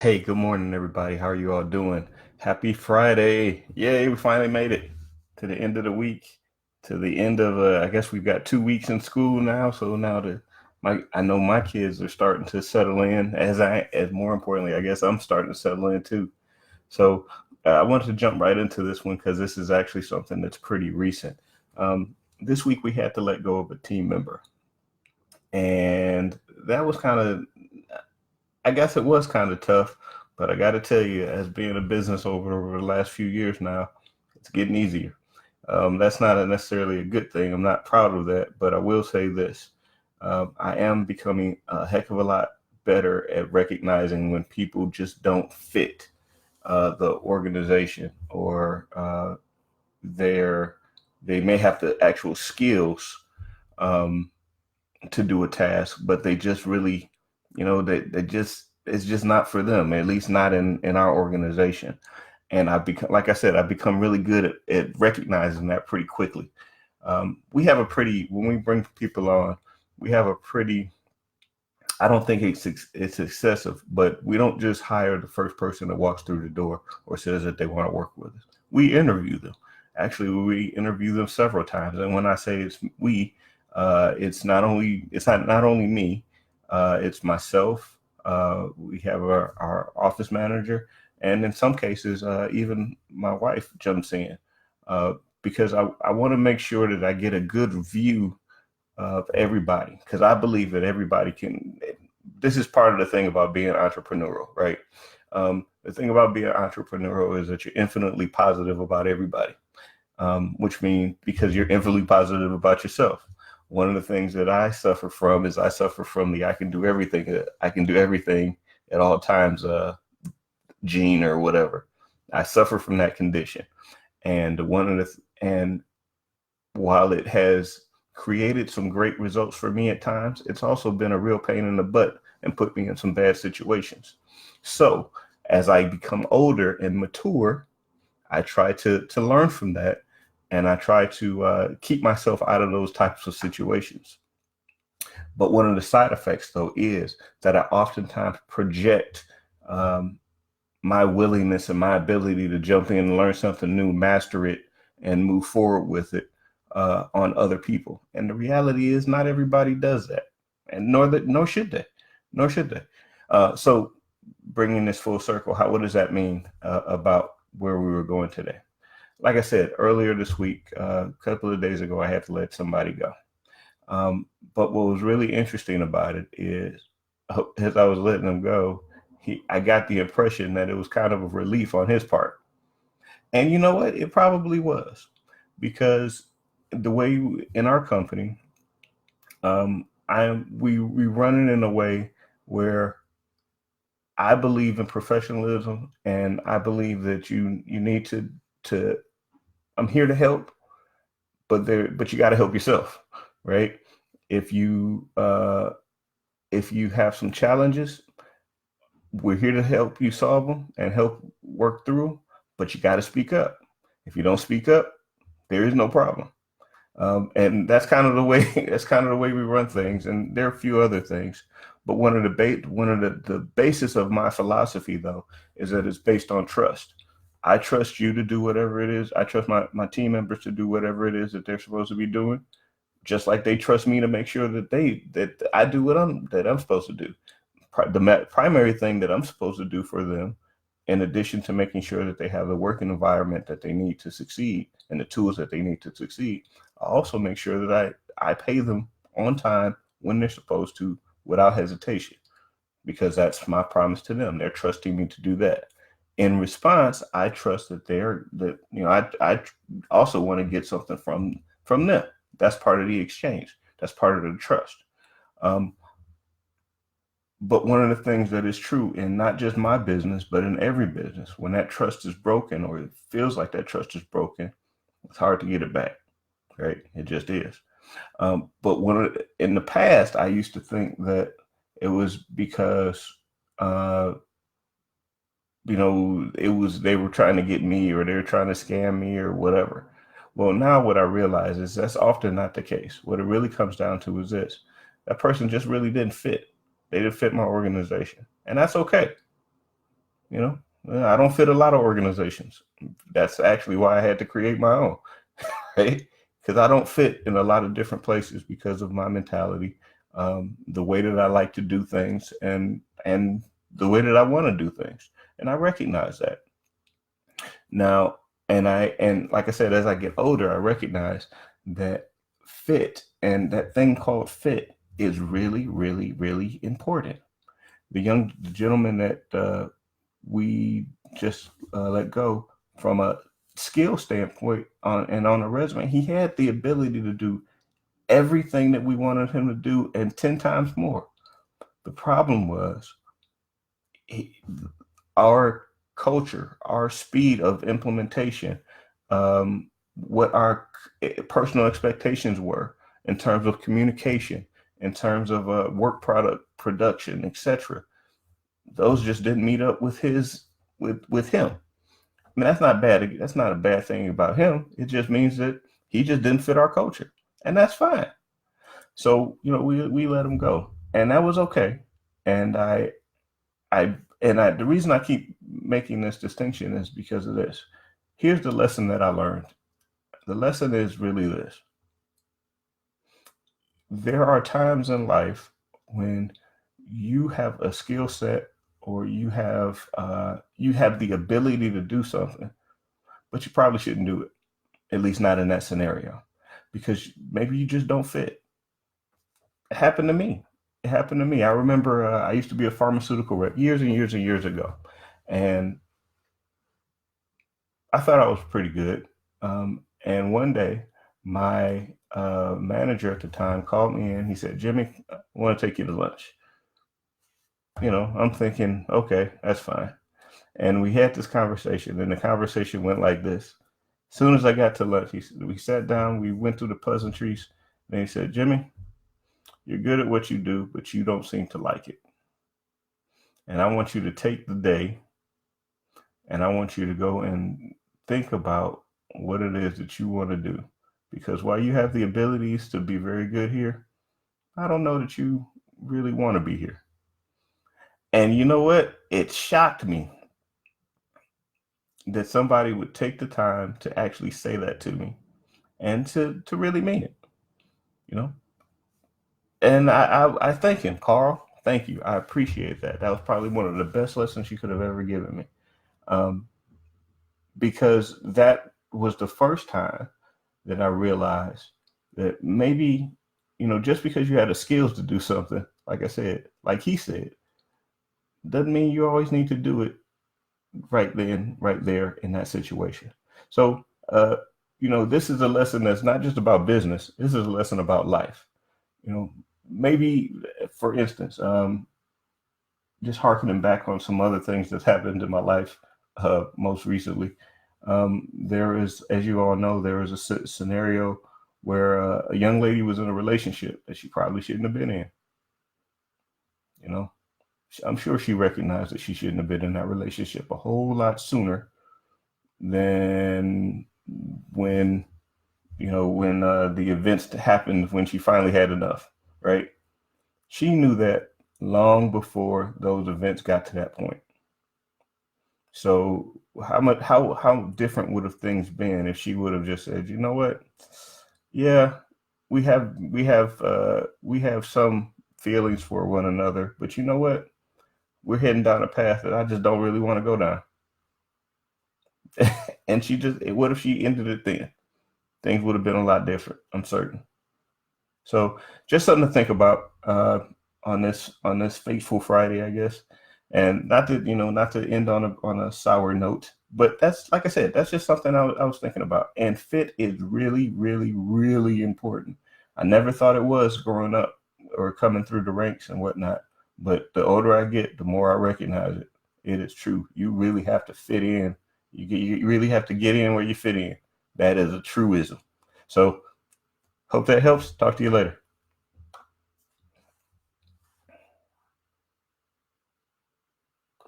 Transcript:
Hey, good morning, everybody. How are you all doing? Happy Friday. Yay, we finally made it to the end of the week, to the end of I guess we've got 2 weeks in school now. So now I know my kids are starting to settle in as more importantly, I guess I'm starting to settle in too. So I wanted to jump right into this one because this is actually something that's pretty recent. This week we had to let go of a team member, and that was kind of I guess it was kind of tough, but I got to tell you, as being a business over the last few years now, it's getting easier. That's not necessarily a good thing. I'm not proud of that, but I will say this. I am becoming a heck of a lot better at recognizing when people just don't fit the organization or their, they may have the actual skills um, to do a task, but they just really, they just it's just not for them, at least not in our organization. And I've become, like I said, I've become really good at recognizing that pretty quickly. We have a pretty when we bring people on, we have a pretty. I don't think it's excessive, but we don't just hire the first person that walks through the door or says that they want to work with us. We interview them. Actually, we interview them several times, and when I say it's we, it's not only me, it's myself. We have our office manager, and in some cases, even my wife jumps in uh, because I want to make sure that I get a good view of everybody because I believe that everybody can. This is part of the thing about being entrepreneurial, right? The thing about being entrepreneurial is that you're infinitely positive about everybody, which means because you're infinitely positive about yourself. One of the things that I suffer from is I suffer from the I can do everything at all times gene or whatever. I suffer from that condition, and and while it has created some great results for me at times, it's also been a real pain in the butt and put me in some bad situations. So as I become older and mature, I try to learn from that, and I try to keep myself out of those types of situations. But one of the side effects, though, is that I oftentimes project um, my willingness and my ability to jump in and learn something new, master it, and move forward with it on other people. And the reality is, not everybody does that, and nor should they, nor should they. So, bringing this full circle, what does that mean about where we were going today? Like I said earlier this week, a couple of days ago, I had to let somebody go. Um, but what was really interesting about it is, as I was letting him go, I got the impression that it was kind of a relief on his part. And you know what? It probably was because the way in our company, we run it in a way where I believe in professionalism, and I believe that you need to. I'm here to help, but you got to help yourself, right? If you uh, if you have some challenges, we're here to help you solve them and help work through them, but you got to speak up. If you don't speak up, there is no problem. And that's kind of the way that's kind of the way we run things. And there are a few other things, but one of the basis of my philosophy though is that it's based on trust. I trust you to do whatever it is. I trust my team members to do whatever it is that they're supposed to be doing, just like they trust me to make sure that I do what I'm supposed to do. The primary thing that I'm supposed to do for them, in addition to making sure that they have the working environment that they need to succeed and the tools that they need to succeed, I also make sure that I pay them on time when they're supposed to without hesitation, because that's my promise to them. They're trusting me to do that. In response, I trust I also want to get something from them. That's part of the exchange. That's part of the trust. Um, but one of the things that is true in not just my business, but in every business, when that trust is broken or it feels like that trust is broken, it's hard to get it back, right? It just is. But in the past, I used to think that it was because, uh, it was they were trying to get me or they were trying to scam me or whatever. Well, now what I realize is that's often not the case. What it really comes down to is this: that person just really didn't fit. They didn't fit my organization, and that's okay. You know, I don't fit a lot of organizations. That's actually why I had to create my own, right? Because I don't fit in a lot of different places because of my mentality, the way that I like to do things, and the way that I want to do things, and I recognize that now. And like I said, as I get older, I recognize that fit and that thing called fit is really, really, really important. The gentleman that we just let go, from a skill standpoint on a resume, he had the ability to do everything that we wanted him to do and 10 times more. The problem was he, our culture, our speed of implementation, what our personal expectations were in terms of communication, in terms of work product production, etc. Those just didn't meet up with him. I mean, that's not bad. That's not a bad thing about him. It just means that he just didn't fit our culture, and that's fine. So we let him go, and that was okay. And the reason I keep making this distinction is because of this. Here's the lesson that I learned. The lesson is really this: there are times in life when you have a skill set, or you have the ability to do something, but you probably shouldn't do it. At least not in that scenario, because maybe you just don't fit. It happened to me. It happened to me. I remember I used to be a pharmaceutical rep years and years and years ago, and I thought I was pretty good. And one day, my manager at the time called me in. He said, "Jimmy, I want to take you to lunch." I'm thinking, okay, that's fine. And we had this conversation, and the conversation went like this. As soon as I got to lunch, we sat down, we went through the pleasantries, and he said, "Jimmy, you're good at what you do, but you don't seem to like it. And I want you to take the day, and I want you to go and think about what it is that you want to do. Because while you have the abilities to be very good here, I don't know that you really want to be here." And you know what? It shocked me that somebody would take the time to actually say that to me, and to really mean it, you know? And I thank him, Carl. Thank you. I appreciate that. That was probably one of the best lessons you could have ever given me. Um, because that was the first time that I realized that maybe, just because you had the skills to do something, like I said, like he said, doesn't mean you always need to do it right then, right there in that situation. So, this is a lesson that's not just about business. This is a lesson about life. Maybe, for instance, just harkening back on some other things that's happened in my life most recently. There is, as you all know, there is a scenario where a young lady was in a relationship that she probably shouldn't have been in. You know, I'm sure she recognized that she shouldn't have been in that relationship a whole lot sooner than when the events happened, when she finally had enough, right? She knew that long before those events got to that point. So how different would have things been if she would have just said, "You know what? Yeah, we have some feelings for one another, but you know what? We're heading down a path that I just don't really want to go down." And what if she ended it then? Things would have been a lot different, I'm certain. So just something to think about on this fateful Friday, I guess. And not to end on a sour note, but that's, like I said, that's just something I was thinking about. And fit is really, really, really important. I never thought it was growing up or coming through the ranks and whatnot, but the older I get, the more I recognize it. It is true. You really have to fit in. You really have to get in where you fit in. That is a truism. So hope that helps. Talk to you later.